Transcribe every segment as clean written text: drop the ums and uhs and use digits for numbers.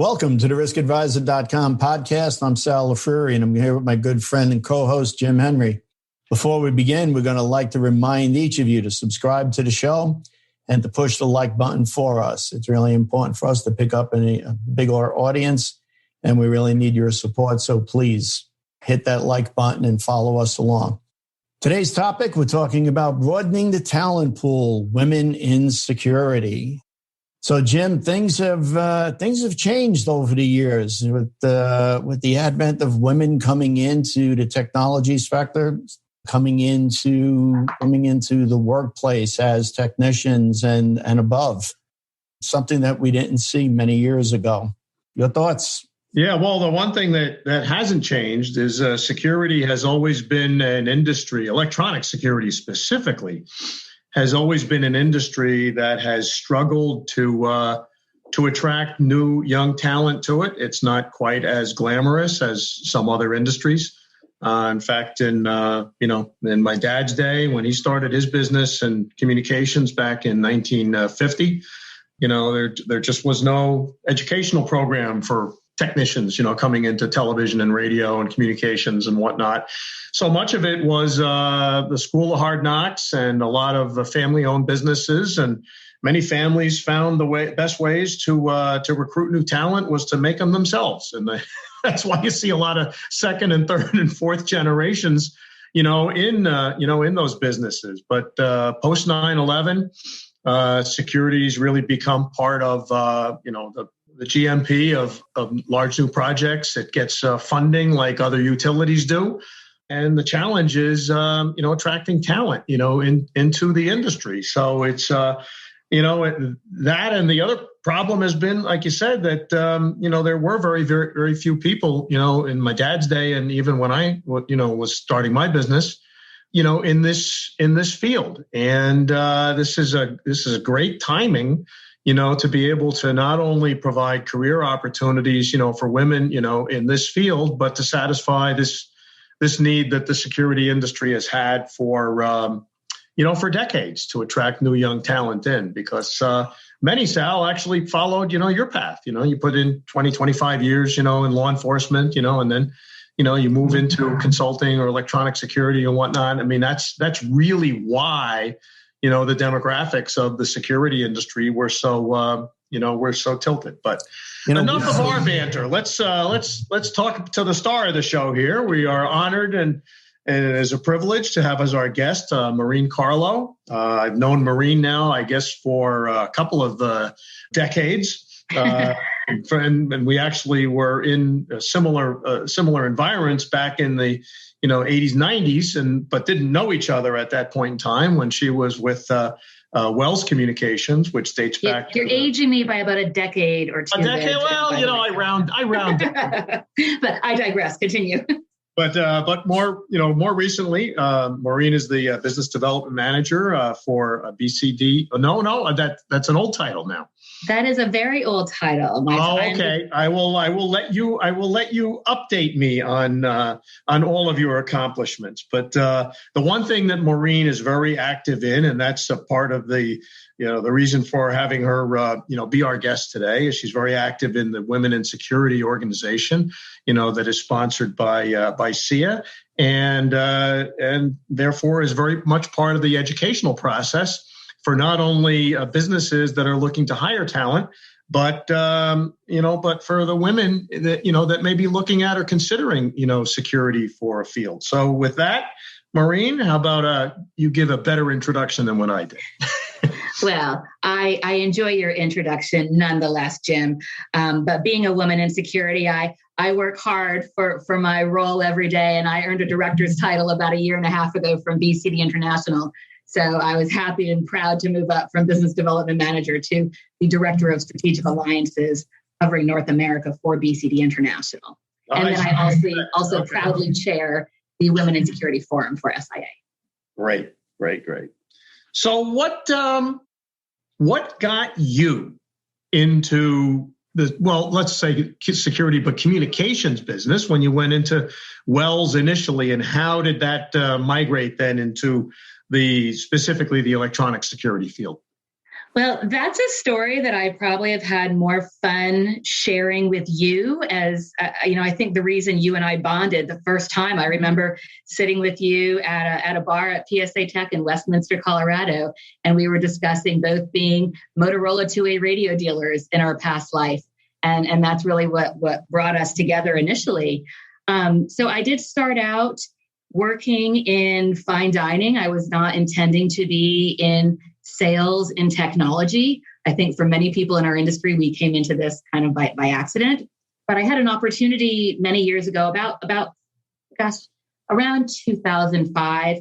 Welcome to the riskadvisor.com podcast. I'm Sal Lafreri, and I'm here with my good friend and co-host, Jim Henry. Before we begin, we're going to like to remind each of you to subscribe to the show and to push the like button for us. It's really important for us to pick up a bigger audience, and we really need your support. So please hit that like button and follow us along. Today's topic, we're talking about broadening the talent pool, women in security. So, Jim, things have changed over the years with the advent of women coming into the technology sector, coming into the workplace as technicians and above. Something that we didn't see many years ago. Your thoughts? Yeah, well, the one thing that hasn't changed is security has always been an industry, electronic security specifically, has always been an industry that has struggled to attract new young talent to it. It's not quite as glamorous as some other industries. In fact, in my dad's day, when he started his business in communications back in 1950, there just was no educational program for technicians, coming into television and radio and communications and whatnot. So much of it was the school of hard knocks and a lot of family-owned businesses. And many families found the best ways to recruit new talent was to make them themselves. And that's why you see a lot of second and third and fourth generations, in those businesses. But post 9/11, security's really become part of the GMP of large new projects. It gets funding like other utilities do. And the challenge is, attracting talent, into the industry. So it's, that and the other problem has been, like you said, that, there were very, very, very few people, in my dad's day. And even when I, was starting my business, in this field. And this is a great timing, to be able to not only provide career opportunities, for women, in this field, but to satisfy this need that the security industry has had for decades to attract new young talent in, because many, Sal, actually followed, your path. You put in 20, 25 years, in law enforcement, and then, you move into consulting or electronic security and whatnot. I mean, that's really why the demographics of the security industry were so, we're so tilted. But enough of our banter. Let's talk to the star of the show here. We are honored and it is a privilege to have as our guest Maureen Carlo. I've known Maureen now, I guess, for a couple of decades. And we actually were in similar environments back in the 80s, 90s, but didn't know each other at that point in time when she was with Wells Communications, which dates back. You're aging me by about a decade or two. A decade? Well, I round. But I digress. Continue. But more recently, Maureen is the business development manager for BCD. No, that's an old title now. That is a very old title. Okay. I will let you update me on all of your accomplishments. But the one thing that Maureen is very active in, and that's a part of the reason for having her be our guest today, is she's very active in the Women in Security organization, that is sponsored by SIA, and therefore is very much part of the educational process for not only businesses that are looking to hire talent, but for the women that may be looking at or considering security for a field. So with that, Maureen, how about you give a better introduction than what I did? Well, I enjoy your introduction nonetheless, Jim. But being a woman in security, I work hard for my role every day, and I earned a director's title about a year and a half ago from BCD International. So I was happy and proud to move up from business development manager to the director of strategic alliances covering North America for BCD International. And then I also proudly chair the Women in Security Forum for SIA. Great. So what got you into let's say security, but communications business when you went into Wells initially, and how did that migrate then into specifically the electronic security field? Well, that's a story that I probably have had more fun sharing with you I think the reason you and I bonded the first time, I remember sitting with you at a bar at PSA Tech in Westminster, Colorado, and we were discussing both being Motorola 2A radio dealers in our past life. And that's really what brought us together initially. So I did start out working in fine dining. I was not intending to be in sales in technology. I think for many people in our industry, we came into this kind of by accident. But I had an opportunity many years ago, around 2005,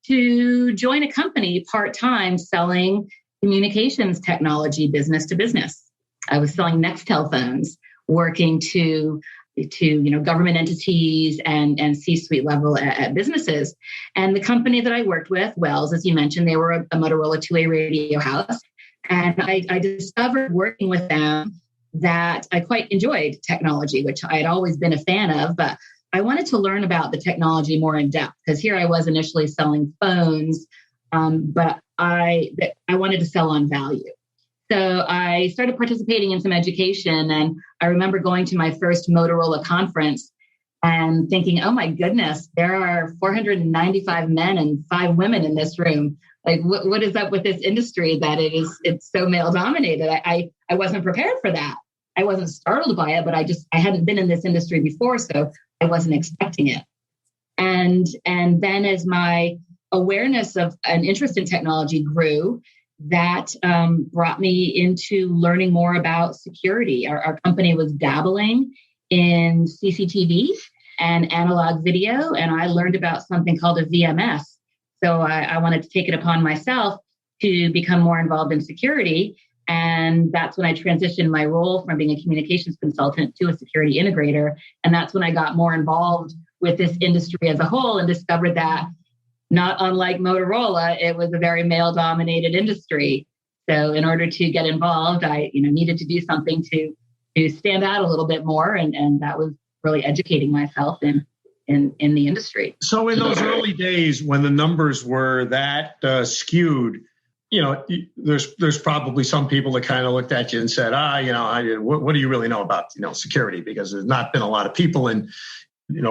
to join a company part-time selling communications technology business to business. I was selling Nextel phones, working to government entities and C-suite level at businesses. And the company that I worked with, Wells, as you mentioned, they were a Motorola 2A radio house. And I discovered working with them that I quite enjoyed technology, which I had always been a fan of, but I wanted to learn about the technology more in depth, because here I was initially selling phones, but I wanted to sell on value. So I started participating in some education, and I remember going to my first Motorola conference and thinking, oh my goodness, there are 495 men and 5 women in this room. Like, what is up with this industry that it's so male dominated? I wasn't prepared for that. I wasn't startled by it, but I hadn't been in this industry before, so I wasn't expecting it. And then as my awareness of an interest in technology grew, that brought me into learning more about security. Our company was dabbling in CCTV and analog video, and I learned about something called a VMS. So I wanted to take it upon myself to become more involved in security. And that's when I transitioned my role from being a communications consultant to a security integrator. And that's when I got more involved with this industry as a whole and discovered that, not unlike Motorola, it was a very male-dominated industry. So in order to get involved, I needed to do something to stand out a little bit more. And that was really educating myself in the industry. So in those early days when the numbers were that skewed, there's probably some people that kind of looked at you and said, what do you really know about, security? Because there's not been a lot of people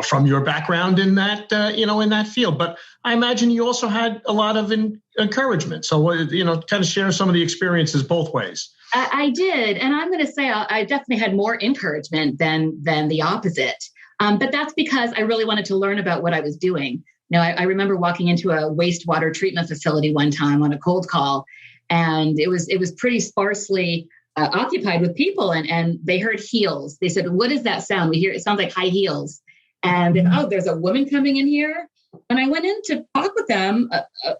from your background in that, in that field. But I imagine you also had a lot of encouragement. So, kind of share some of the experiences both ways. I did. And I'm going to say I definitely had more encouragement than the opposite. But that's because I really wanted to learn about what I was doing. I remember walking into a wastewater treatment facility one time on a cold call, and it was pretty sparsely occupied with people. And they heard heels. They said, "What is that sound? We hear it sounds like high heels." And then, there's a woman coming in here. And I went in to talk with them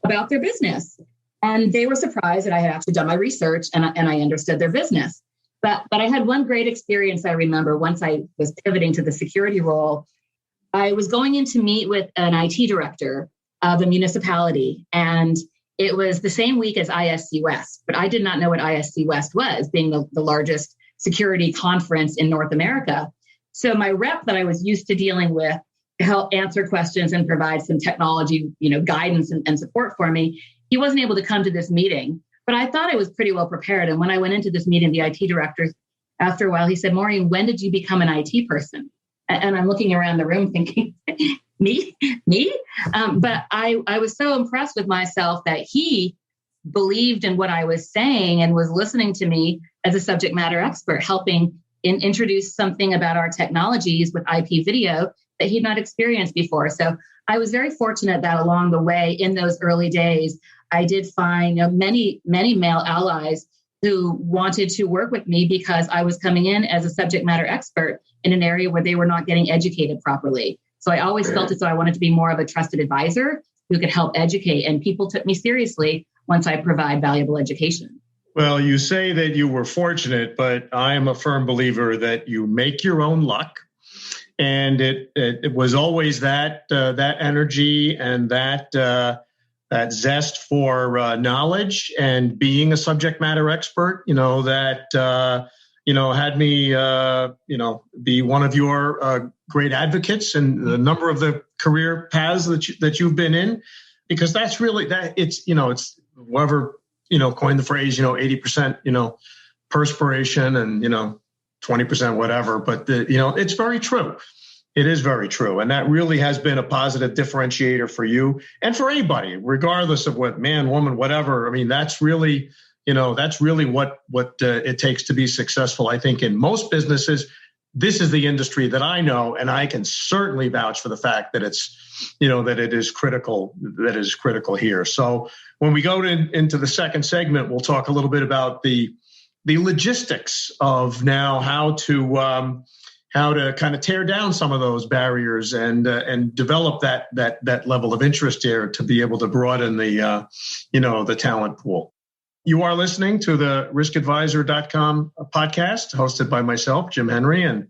about their business. And they were surprised that I had actually done my research and I understood their business. But I had one great experience, I remember, once I was pivoting to the security role. I was going in to meet with an IT director of a municipality. And it was the same week as ISC West. But I did not know what ISC West was, being the largest security conference in North America. So my rep that I was used to dealing with to help answer questions and provide some technology, guidance and support for me, he wasn't able to come to this meeting. But I thought I was pretty well prepared. And when I went into this meeting, the IT director, after a while, he said, "Maureen, when did you become an IT person?" And I'm looking around the room thinking, me? But I was so impressed with myself that he believed in what I was saying and was listening to me as a subject matter expert, helping introduce something about our technologies with IP video that he'd not experienced before. So I was very fortunate that along the way in those early days, I did find many male allies who wanted to work with me because I was coming in as a subject matter expert in an area where they were not getting educated properly. So I always felt as though I wanted to be more of a trusted advisor who could help educate. And people took me seriously once I provide valuable education. Well, you say that you were fortunate, but I am a firm believer that you make your own luck. And it was always that energy and that zest for knowledge and being a subject matter expert, that had me, be one of your great advocates and the number of the career paths that you've been in, because that's really that it's whoever, coined the phrase, 80%, perspiration and, 20% whatever. But, it's very true. It is very true. And that really has been a positive differentiator for you and for anybody, regardless of what man, woman, whatever. I mean, that's really what it takes to be successful. I think in most businesses, this is the industry that I know, and I can certainly vouch for the fact that that it is critical here. So when we go into the second segment, we'll talk a little bit about the logistics of now how to kind of tear down some of those barriers and develop that level of interest there to be able to broaden the talent pool. You are listening to the riskadvisor.com podcast hosted by myself, Jim Henry, and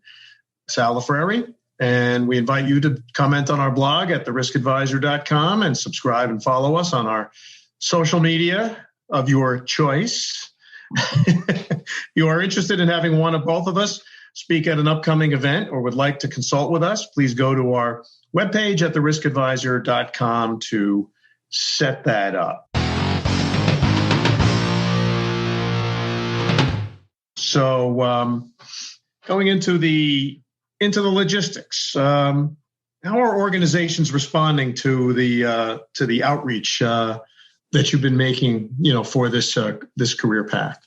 Sal Lafreri. And we invite you to comment on our blog at theriskadvisor.com and subscribe and follow us on our social media of your choice. You are interested in having one of both of us speak at an upcoming event or would like to consult with us, please go to our webpage at theriskadvisor.com to set that up. So going into the logistics, how are organizations responding to the outreach that you've been making, for this career path?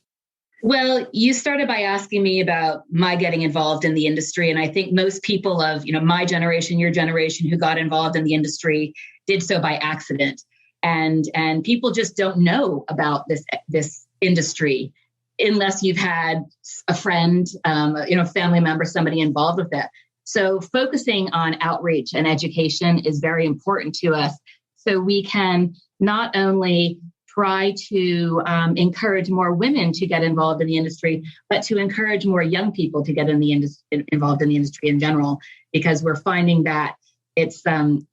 Well, you started by asking me about my getting involved in the industry. And I think most people of, my generation, your generation who got involved in the industry did so by accident. And people just don't know about this industry unless you've had a friend, family member, somebody involved with it. So focusing on outreach and education is very important to us. So we can not only try to encourage more women to get involved in the industry, but to encourage more young people to get involved in the industry in general, because we're finding that it's,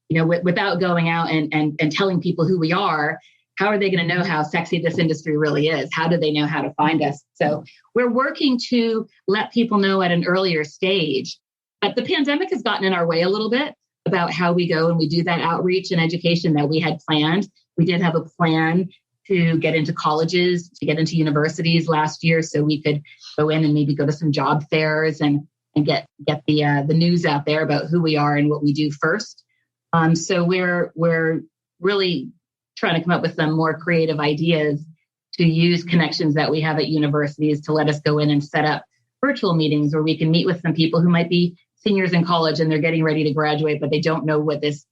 without going out and telling people who we are, how are they going to know how sexy this industry really is? How do they know how to find us? So we're working to let people know at an earlier stage, but the pandemic has gotten in our way a little bit about how we go and we do that outreach and education that we had planned. We did have a plan to get into colleges, to get into universities last year, so we could go in and maybe go to some job fairs and get the news out there about who we are and what we do first. So we're really trying to come up with some more creative ideas to use connections that we have at universities to let us go in and set up virtual meetings where we can meet with some people who might be seniors in college and they're getting ready to graduate, but they don't know what this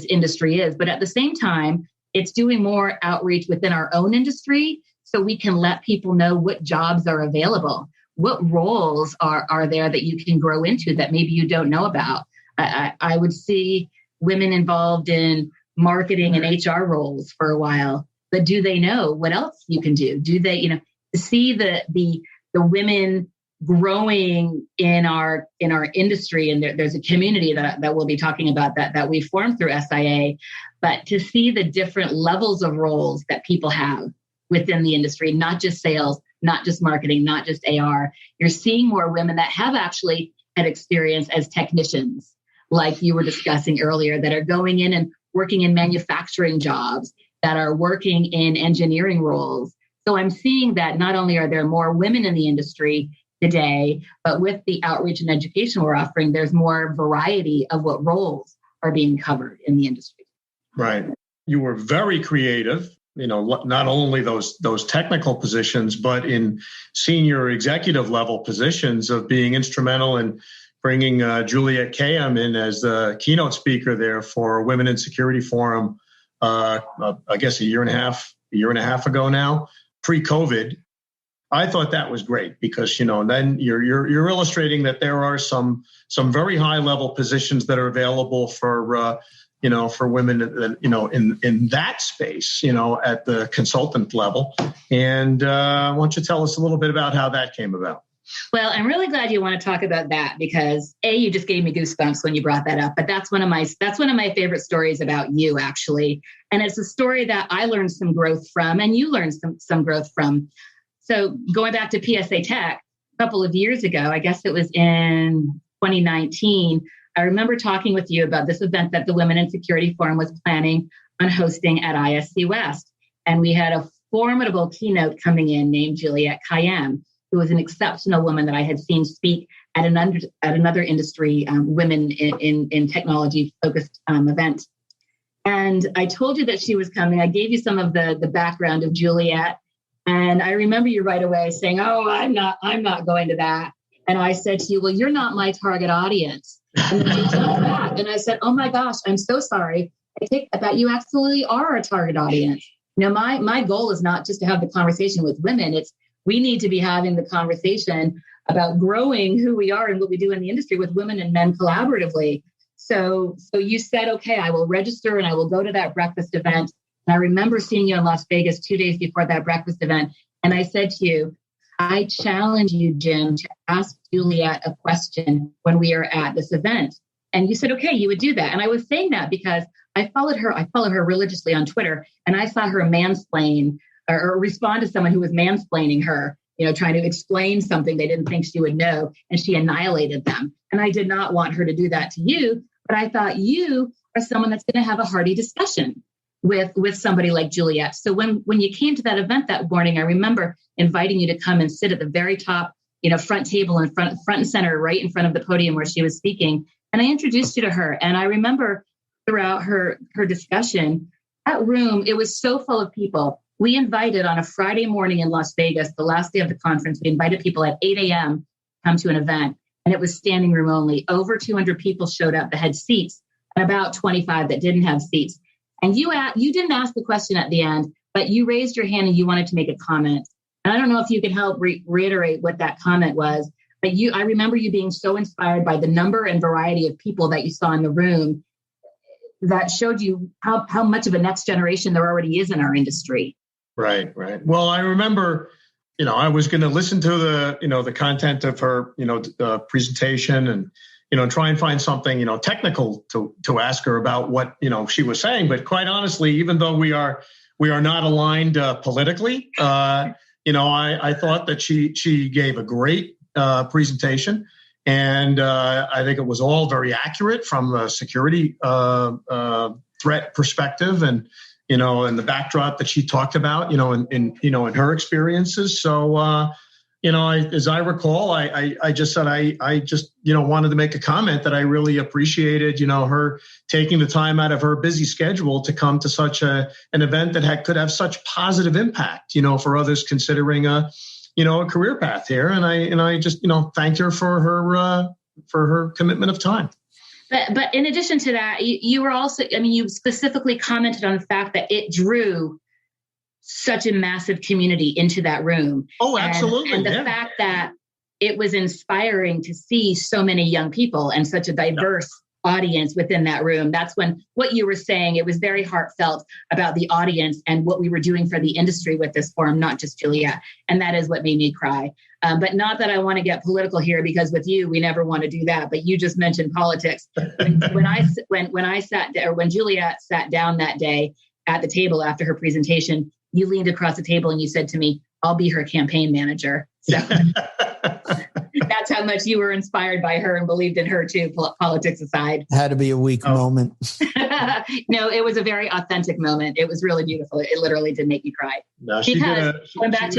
industry is. But at the same time, it's doing more outreach within our own industry so we can let people know what jobs are available, what roles are there that you can grow into that maybe you don't know about. I would see women involved in marketing and HR roles for a while, but do they know what else you can do? Do they, to see the women growing in our industry, and there's a community that we'll be talking about that we formed through SIA, but to see the different levels of roles that people have within the industry, not just sales, not just marketing, not just AR. You're seeing more women that have actually had experience as technicians, like you were discussing earlier, that are going in and working in manufacturing jobs, that are working in engineering roles. So I'm seeing that not only are there more women in the industry today, but with the outreach and education we're offering, there's more variety of what roles are being covered in the industry. Right. You were very creative, not only those technical positions, but in senior executive level positions of being instrumental in bringing Juliet Kayam in as the keynote speaker there for Women in Security Forum, I guess a year and a half ago now, pre-COVID. I thought that was great because, then you're illustrating that there are some very high level positions that are available for women, in that space, at the consultant level. And why don't you tell us a little bit about how that came about? Well, I'm really glad you want to talk about that because you just gave me goosebumps when you brought that up. But that's one of my favorite stories about you, actually. And it's a story that I learned some growth from, and you learned some growth from. So going back to PSA Tech a couple of years ago, I guess it was in 2019, I remember talking with you about this event that the Women in Security Forum was planning on hosting at ISC West. And we had formidable keynote coming in named Juliette Kayyem, who was an exceptional woman that I had seen speak at another industry, women in technology-focused event. And I told you that she was coming. I gave you some of the background of Juliette. And I remember you right away saying, "Oh, I'm not going to that." And I said to you, "Well, you're not my target audience." And then you jumped back. And I said, "Oh my gosh, I'm so sorry. I take that you absolutely are a target audience." My goal is not just to have the conversation with women. It's we need to be having the conversation about growing who we are and what we do in the industry with women and men collaboratively. So you said, "Okay, I will register and I will go to that breakfast event." And I remember seeing you in Las Vegas 2 days before that breakfast event. And I said to you, "I challenge you, Jim, to ask Juliette a question when we are at this event." And you said, "Okay, you would do that." And I was saying that because I follow her religiously on Twitter, and I saw her mansplain or respond to someone who was mansplaining her, trying to explain something they didn't think she would know, and she annihilated them. And I did not want her to do that to you, but I thought you are someone that's going to have a hearty discussion with somebody like Juliette. So when you came to that event that morning, I remember inviting you to come and sit at the very top, front table in front and center, right in front of the podium where she was speaking. And I introduced you to her. And I remember throughout her discussion, that room, it was so full of people. We invited on a Friday morning in Las Vegas, the last day of the conference, we invited people at 8 a.m. to come to an event. And it was standing room only. Over 200 people showed up that had seats and about 25 that didn't have seats. And you didn't ask the question at the end, but you raised your hand and you wanted to make a comment. And I don't know if you could help reiterate what that comment was, but I remember you being so inspired by the number and variety of people that you saw in the room that showed you how much of a next generation there already is in our industry. Right. Well, I remember, I was going to listen to the content of her, presentation and, try and find something, technical to ask her about what, she was saying. But quite honestly, even though we are not aligned politically, I thought that she gave a great presentation. And I think it was all very accurate from a security threat perspective and, and the backdrop that she talked about, in her experiences. So, as I recall, I just said, I just, wanted to make a comment that I really appreciated, her taking the time out of her busy schedule to come to such an event that could have such positive impact, for others considering a career path here. And I just, thanked her for her commitment of time. But in addition to that, you were also, you specifically commented on the fact that it drew such a massive community into that room. Oh, absolutely. And the fact that it was inspiring to see so many young people and such a diverse audience within that room. That's when what you were saying, it was very heartfelt about the audience and what we were doing for the industry with this forum, not just Juliette. And that is what made me cry. But not that I want to get political here, because with you, we never want to do that. But you just mentioned politics. When Juliette sat down that day at the table after her presentation, you leaned across the table and you said to me, "I'll be her campaign manager." So that's how much you were inspired by her and believed in her too, politics aside. Had to be a weak moment. No, it was a very authentic moment. It was really beautiful. It literally did make me cry. No, she did a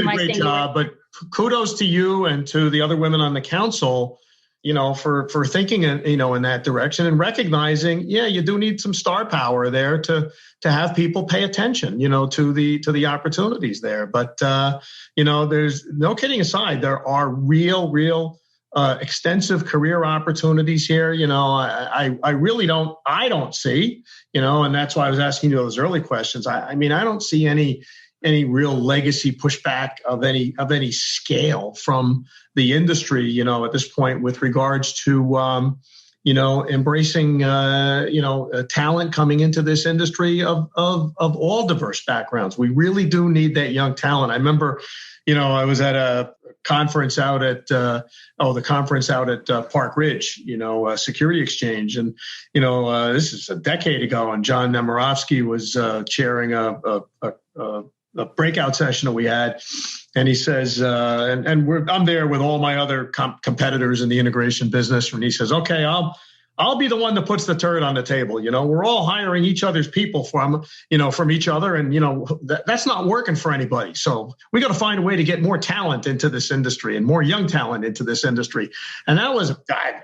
great job, but kudos to you and to the other women on the council, for thinking, in that direction and recognizing, you do need some star power there to have people pay attention, to the opportunities there. But, there's no kidding aside, there are real extensive career opportunities here. I really don't see, and that's why I was asking you those early questions. I don't see any real legacy pushback of any scale from the industry, at this point with regards to, embracing, talent coming into this industry of all diverse backgrounds. We really do need that young talent. I remember, I was at a conference out at Park Ridge, Security Exchange. And, this is a decade ago, and John Nemirovsky was chairing a breakout session that we had. And he says, I'm there with all my other competitors in the integration business. And he says, "Okay, I'll I'll be the one that puts the turd on the table. We're all hiring each other's people from each other. And, that's not working for anybody. So we got to find a way to get more talent into this industry and more young talent into this industry. And that was,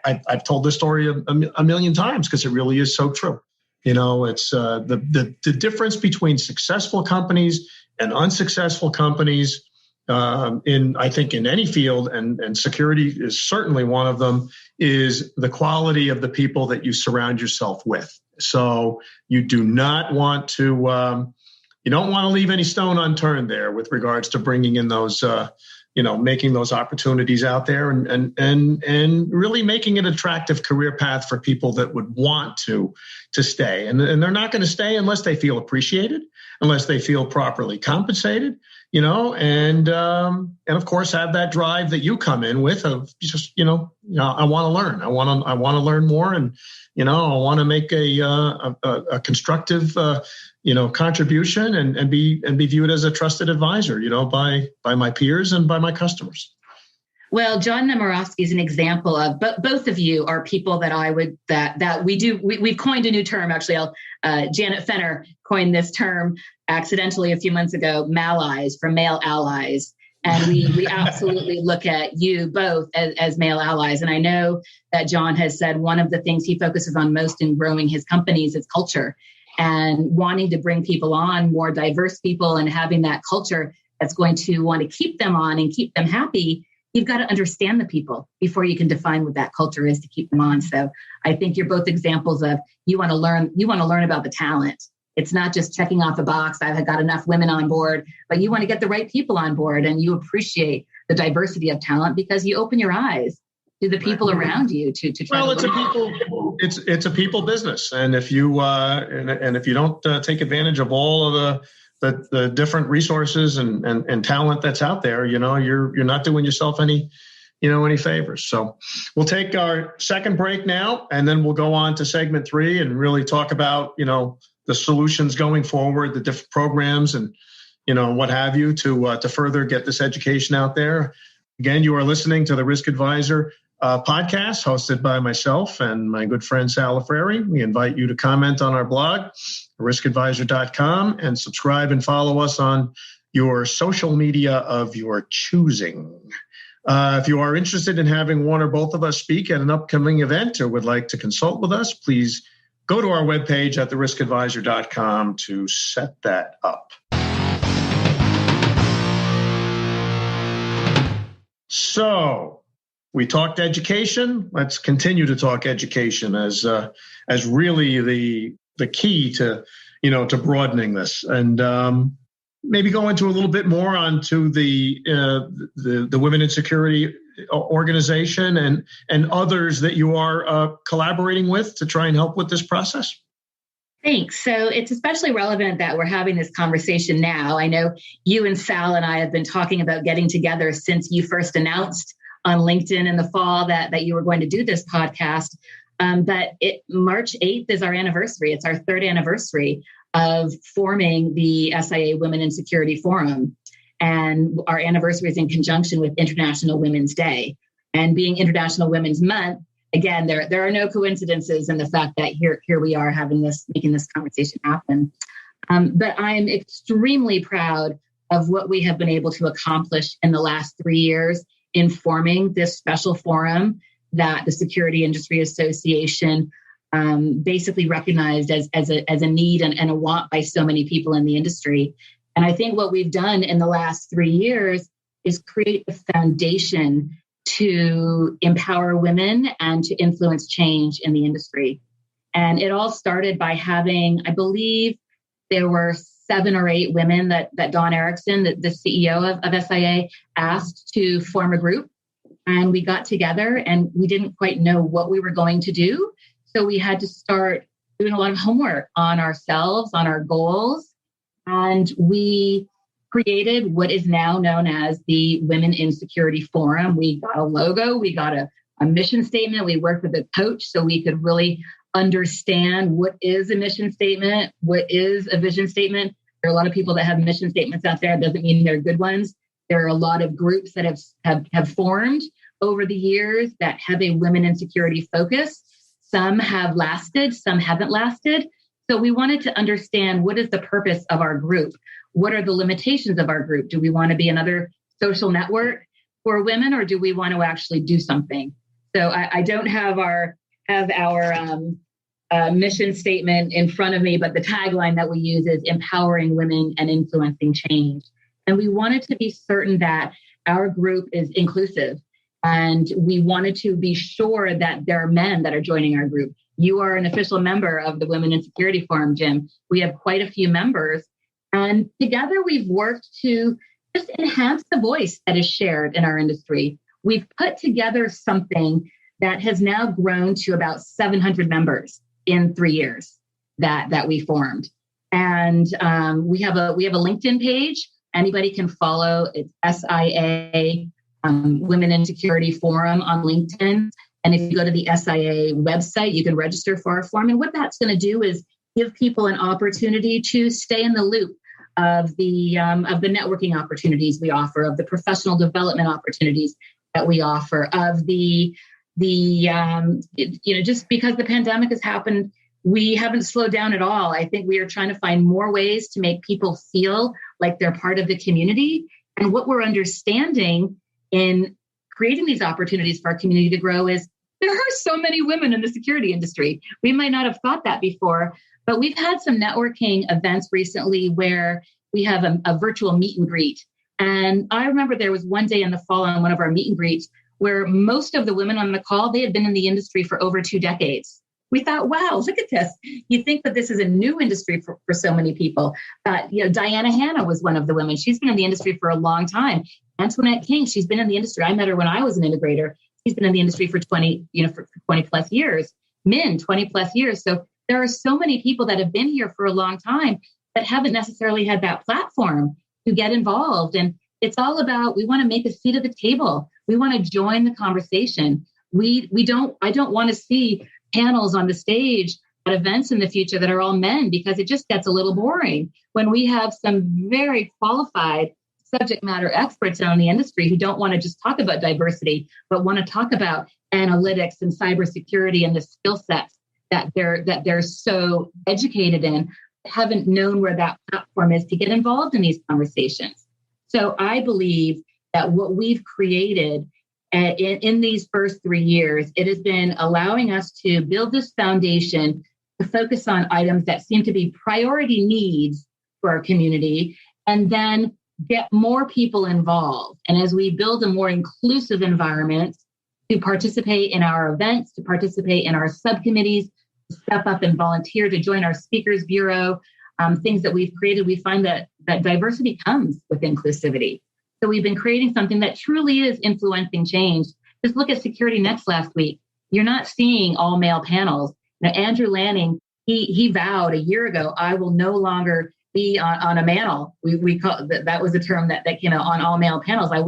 I've told this story a million times because it really is so true. It's the difference between successful companies and unsuccessful companies I think in any field, and security is certainly one of them, is the quality of the people that you surround yourself with. So you do not want to, you don't want to leave any stone unturned there with regards to bringing in those, making those opportunities out there and really making an attractive career path for people that would want to stay. And they're not going to stay unless they feel appreciated, unless they feel properly compensated, and of course have that drive that you come in with of just, I want to learn. I want to learn more, and, I want to make a constructive, contribution and be viewed as a trusted advisor, by my peers and by my customers. Well, John Nemirovsky is an example of, but both of you are people that we've coined a new term. Actually, Janet Fenner coined this term accidentally a few months ago, MALIs, from male allies. And we absolutely look at you both as male allies. And I know that John has said one of the things he focuses on most in growing his companies is culture, and wanting to bring people on, more diverse people, and having that culture that's going to want to keep them on and keep them happy. You've got to understand the people before you can define what that culture is to keep them on. So I think you're both examples of you want to learn about the talent. It's not just checking off a box. I've got enough women on board, but you want to get the right people on board, and you appreciate the diversity of talent because you open your eyes to the people around you to try. Well, it's a people business, and if you if you don't take advantage of all of the different resources and talent that's out there, you're not doing yourself any favors. So we'll take our second break now, and then we'll go on to segment 3 and really talk about, the solutions going forward, the different programs and, what have you to further get this education out there. Again, you are listening to the Risk Advisor podcast hosted by myself and my good friend Sal Lafreri. We invite you to comment on our blog, riskadvisor.com, and subscribe and follow us on your social media of your choosing. If you are interested in having one or both of us speak at an upcoming event or would like to consult with us, please go to our webpage at theriskadvisor.com to set that up. So we talked education. Let's continue to talk education as really the key to broadening this, and maybe go into a little bit more onto the Women in Security organization and others that you are collaborating with to try and help with this process. Thanks. So it's especially relevant that we're having this conversation now. I know you and Sal and I have been talking about getting together since you first announced on LinkedIn in the fall that you were going to do this podcast. But March 8th is our anniversary. It's our 3rd anniversary of forming the SIA Women in Security Forum. And our anniversary is in conjunction with International Women's Day. And being International Women's Month, again, there are no coincidences in the fact that here we are making this conversation happen. But I'm extremely proud of what we have been able to accomplish in the last 3 years in forming this special forum that the Security Industry Association basically recognized as a need and a want by so many people in the industry. And I think what we've done in the last 3 years is create a foundation to empower women and to influence change in the industry. And it all started by having, I believe there were 7 or 8 women that Dawn Erickson, the CEO of SIA, asked to form a group. And we got together and we didn't quite know what we were going to do. So we had to start doing a lot of homework on ourselves, on our goals. And we created what is now known as the Women in Security Forum. We got a logo, we got a mission statement. We worked with a coach so we could really understand what is a mission statement, what is a vision statement. There are a lot of people that have mission statements out there. It doesn't mean they're good ones. There are a lot of groups that have formed over the years that have a women in security focus. Some have lasted, some haven't lasted. So we wanted to understand, what is the purpose of our group? What are the limitations of our group? Do we want to be another social network for women, or do we want to actually do something? So I don't have our mission statement in front of me, but the tagline that we use is empowering women and influencing change. And we wanted to be certain that our group is inclusive. And we wanted to be sure that there are men that are joining our group. You are an official member of the Women in Security Forum, Jim. We have quite a few members. And together we've worked to just enhance the voice that is shared in our industry. We've put together something that has now grown to about 700 members in 3 years that we formed. And we have a LinkedIn page. Anybody can follow. It's SIA Women in Security Forum on LinkedIn. And if you go to the SIA website, you can register for our forum. And what that's going to do is give people an opportunity to stay in the loop of the networking opportunities we offer, of the professional development opportunities that we offer, of just because the pandemic has happened, we haven't slowed down at all. I think we are trying to find more ways to make people feel like they're part of the community. And what we're understanding in creating these opportunities for our community to grow is there are so many women in the security industry. We might not have thought that before, but we've had some networking events recently where we have a virtual meet and greet. And I remember there was one day in the fall on one of our meet and greets where most of the women on the call, they had been in the industry for over 2 decades. We thought, wow, look at this. You think that this is a new industry for so many people. Diana Hanna was one of the women. She's been in the industry for a long time. Antoinette King, she's been in the industry. I met her when I was an integrator. She's been in the industry for 20 plus years. Min, 20 plus years. So there are so many people that have been here for a long time that haven't necessarily had that platform to get involved. And it's all about, we want to make a seat at the table. We want to join the conversation. I don't want to see panels on the stage at events in the future that are all men, because it just gets a little boring when we have some very qualified subject matter experts in the industry who don't want to just talk about diversity, but want to talk about analytics and cybersecurity and the skill sets that they're so educated in, haven't known where that platform is to get involved in these conversations. So I believe that what we've created in these first 3 years, it has been allowing us to build this foundation to focus on items that seem to be priority needs for our community, and then get more people involved. And as we build a more inclusive environment to participate in our events, to participate in our subcommittees, to step up and volunteer, to join our speakers bureau, things that we've created, we find that diversity comes with inclusivity. So we've been creating something that truly is influencing change. Just look at Security Next last week. You're not seeing all male panels. Now, Andrew Lanning, he vowed a year ago, I will no longer be on a manel. We call that was a term that came out, on all male panels. I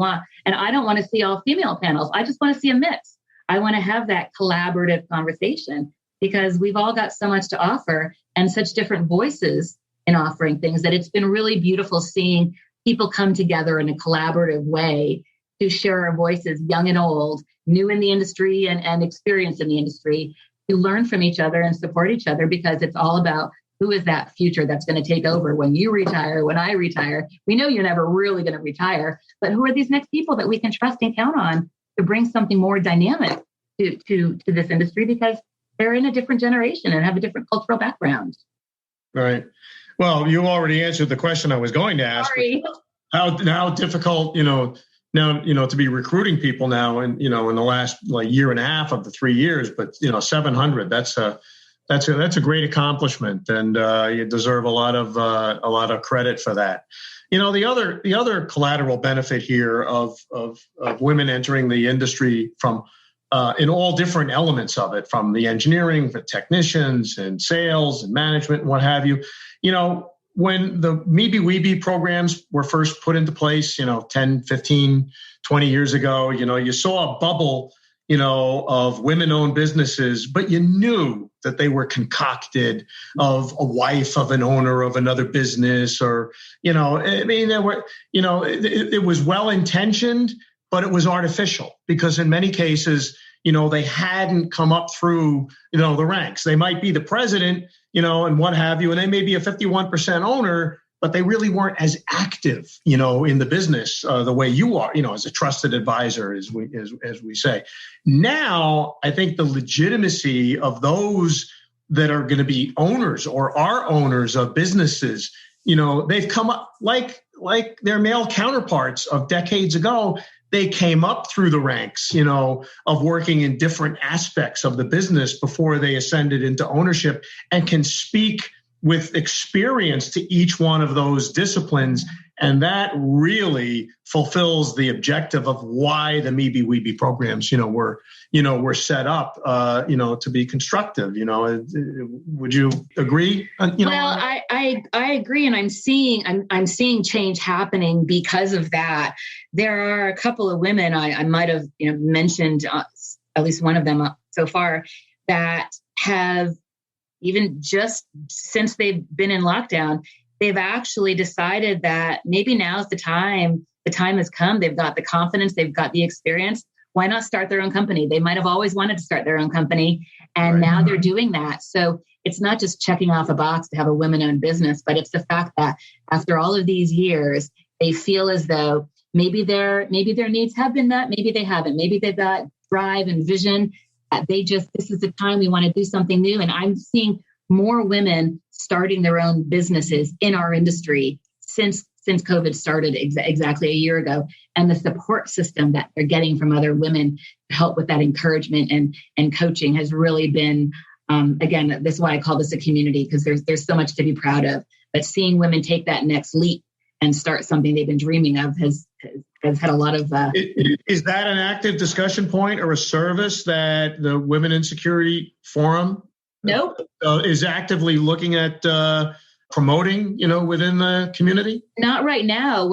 don't want to see all female panels. I just want to see a mix. I want to have that collaborative conversation, because we've all got so much to offer and such different voices in offering things, that it's been really beautiful seeing people come together in a collaborative way to share our voices, young and old, new in the industry and experienced in the industry, to learn from each other and support each other, because it's all about who is that future that's going to take over when you retire, when I retire. We know you're never really going to retire, but who are these next people that we can trust and count on to bring something more dynamic to this industry, because they're in a different generation and have a different cultural background. Right. Well, you already answered the question I was going to ask. Sorry. How difficult, now, to be recruiting people now, and in the last year and a half of the 3 years, but 700. That's a great accomplishment, and you deserve a lot of credit for that. The other collateral benefit here of women entering the industry from in all different elements of it, from the engineering, the technicians and sales and management and what have you. When the Meeby Weeby programs were first put into place, 10, 15, 20 years ago, you saw a bubble, of women-owned businesses, but you knew that they were concocted of a wife of an owner of another business, or, there were, it was well-intentioned, but it was artificial, because in many cases, they hadn't come up through, the ranks. They might be the president, and what have you, and they may be a 51% owner, but they really weren't as active, in the business the way you are, as a trusted advisor, as we say. Now, I think the legitimacy of those that are going to be owners or are owners of businesses, they've come up like their male counterparts of decades ago. They came up through the ranks, of working in different aspects of the business before they ascended into ownership, and can speak with experience to each one of those disciplines. And that really fulfills the objective of why the Me Be We Be programs, were set up, to be constructive. Would you agree? Well, I agree, and I'm seeing change happening because of that. There are a couple of women I might have mentioned, at least one of them so far, that have, even just since they've been in lockdown, they've actually decided that maybe now's the time. The time has come. They've got the confidence. They've got the experience. Why not start their own company? They might have always wanted to start their own company, and now they're doing that. So it's not just checking off a box to have a women-owned business, but it's the fact that after all of these years, they feel as though maybe their needs have been met. Maybe they haven't. Maybe they've got drive and vision. This is the time we want to do something new. And I'm seeing more women starting their own businesses in our industry since COVID started exactly a year ago. And the support system that they're getting from other women to help with that encouragement and coaching has really been, again, this is why I call this a community, because there's so much to be proud of. But seeing women take that next leap and start something they've been dreaming of has had a lot of... Is that an active discussion point or a service that the Women in Security Forum is actively looking at promoting, within the community? Not right now.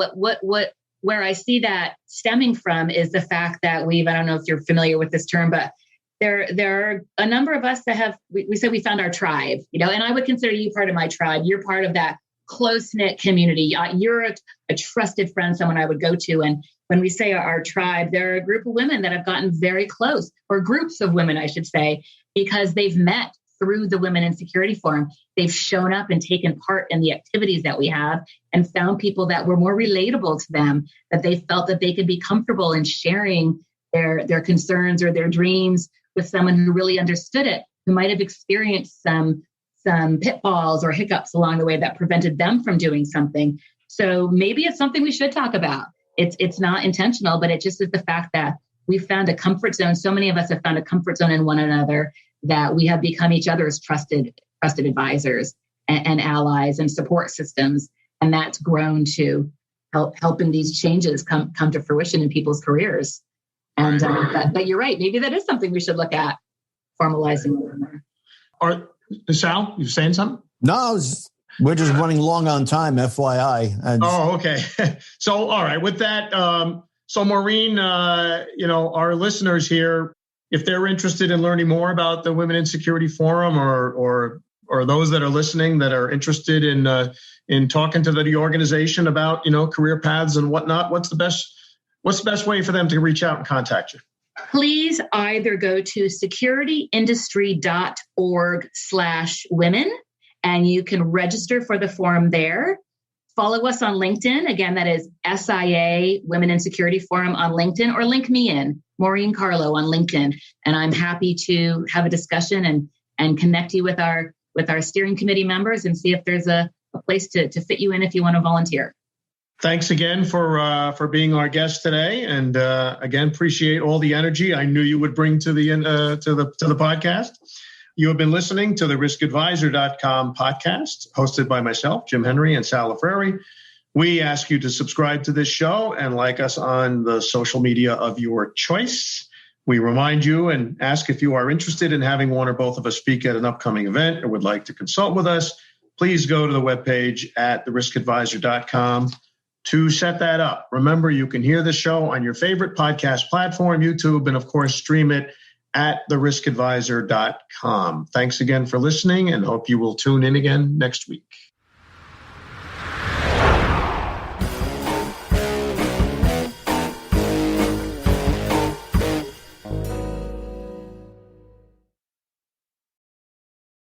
Where I see that stemming from is the fact that I don't know if you're familiar with this term, but there are a number of us that have, we say we found our tribe, and I would consider you part of my tribe. You're part of that close-knit community. You're a trusted friend, someone I would go to. And when we say our tribe, there are a group of women that have gotten very close, or groups of women, I should say, because they've met through the Women in Security Forum. They've shown up and taken part in the activities that we have and found people that were more relatable to them, that they felt that they could be comfortable in sharing their concerns or their dreams with someone who really understood it, who might have experienced some pitfalls or hiccups along the way that prevented them from doing something. So maybe it's something we should talk about. It's not intentional, but it just is the fact that we found a comfort zone. So many of us have found a comfort zone in one another, that we have become each other's trusted advisors and allies and support systems. And that's grown to helping these changes come to fruition in people's careers. And but you're right. Maybe that is something we should look at, formalizing. Sal, you saying something? No, we're just running long on time, FYI. Okay. So, all right. With that, so Maureen, our listeners here, if they're interested in learning more about the Women in Security Forum, or those that are listening that are interested in talking to the organization about career paths and whatnot, what's the best way for them to reach out and contact you? Please either go to securityindustry.org/women, and you can register for the forum there. Follow us on LinkedIn. Again, that is SIA Women in Security Forum on LinkedIn, or link me in, Maureen Carlo on LinkedIn. And I'm happy to have a discussion and connect you with our steering committee members and see if there's a place to fit you in if you want to volunteer. Thanks again for being our guest today. And again, appreciate all the energy I knew you would bring to the podcast. You have been listening to the riskadvisor.com podcast, hosted by myself, Jim Henry, and Sal Lafreri. We ask you to subscribe to this show and like us on the social media of your choice. We remind you and ask if you are interested in having one or both of us speak at an upcoming event or would like to consult with us. Please go to the webpage at theriskadvisor.com to set that up. Remember, you can hear the show on your favorite podcast platform, YouTube, and of course, stream it at theriskadvisor.com. Thanks again for listening, and hope you will tune in again next week.